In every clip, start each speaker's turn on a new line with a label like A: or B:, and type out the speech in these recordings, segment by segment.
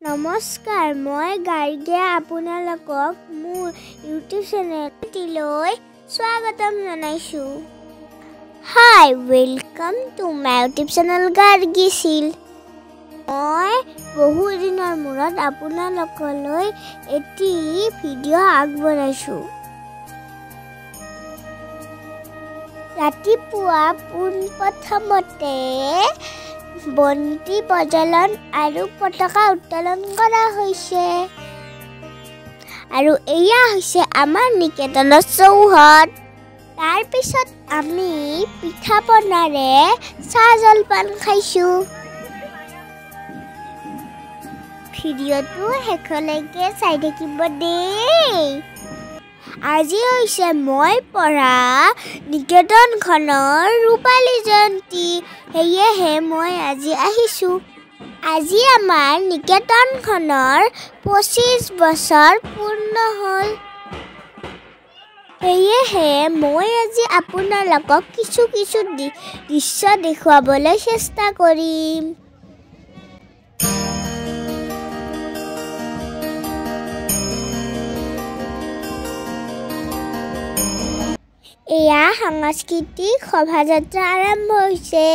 A: নমস্কাৰ, মই গাৰ্গিয়ে আপোনালোকক মোৰ ইউটিউব চেনেলটিলৈ স্বাগতম জনাইছোঁ। Hi, welcome to my YouTube channel গাৰ্গিছিল। মই বহু দিনৰ মূৰত আপোনালোকলৈ এটি ভিডিঅ' আগবঢ়াইছোঁ। ৰাতিপুৱা পোনপ্ৰথমতে বন্তি প্ৰজ্বলন আৰু পতাকা উত্তোলন কৰা হৈছে। আৰু এয়া হৈছে আমাৰ নিকেতনৰ চৌহদ। তাৰ পিছত আমি পিঠা পনাৰে চাহ জলপান খাইছোঁ। ভিডিঅ'টো শেষলৈকে চাই থাকিব দেই। আজি হৈছে মই পঢ়া নিকেতনখনৰ ৰূপালী জয়ন্তী, সেয়েহে মই আজি আহিছোঁ। আজি আমাৰ নিকেতনখনৰ 25 বছৰ পূৰ্ণ হ'ল। সেয়েহে মই আজি আপোনালোকক কিছু দৃশ্য দেখুৱাবলৈ চেষ্টা কৰিম। এয়া সাংস্কৃতিক শোভাযাত্ৰা আৰম্ভ হৈছে।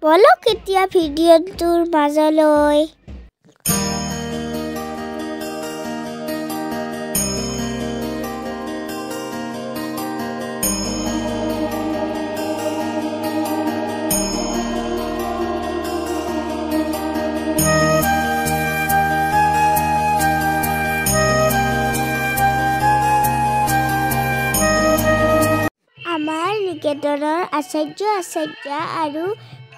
A: বলক এতিয়া ভিডিঅ'টোৰ মাজলৈ। আমাৰ নিকেতনৰ আচাৰ্য আৰু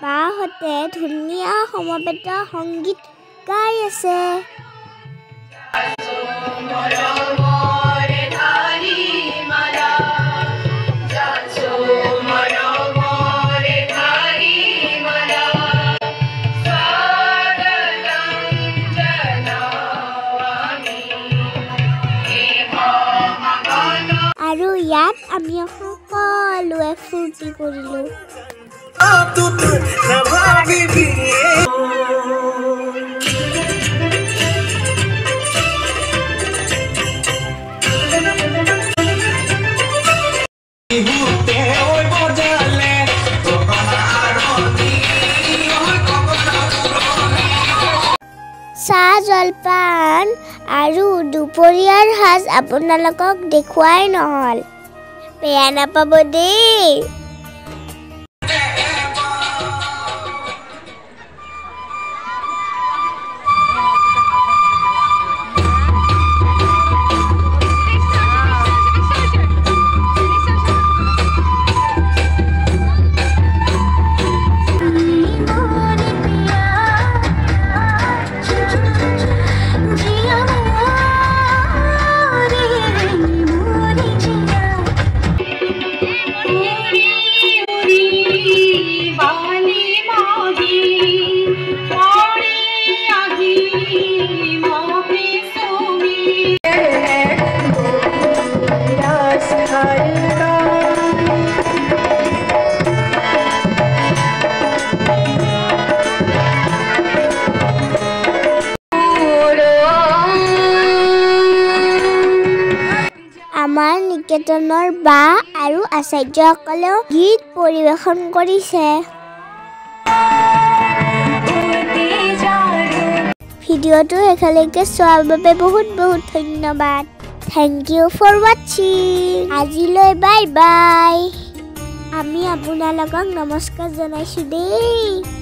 A: বাহঁতে ধুনীয়া সমবেত সংগীত গাই আছে। আৰু ইয়াত আমি সকলোৱে ফূৰ্তি কৰিলোঁ। চাহ জলপান আৰু দুপৰীয়াৰ সাজ আপোনালোকক দেখুৱাই নহ'ল, বেয়া নাপাব দেই। আমাৰ নিকেতনৰ বা আৰু আচাৰ্যসকলেও গীত পৰিৱেশন কৰিছে। ভিডিঅ'টো শেষলৈকে চোৱাৰ বাবে বহুত ধন্যবাদ। থেংক ইউ ফৰ ৱাচিং। আজিলৈ বাই বাই। আমি আপোনালোকক নমস্কাৰ জনাইছোঁ দেই।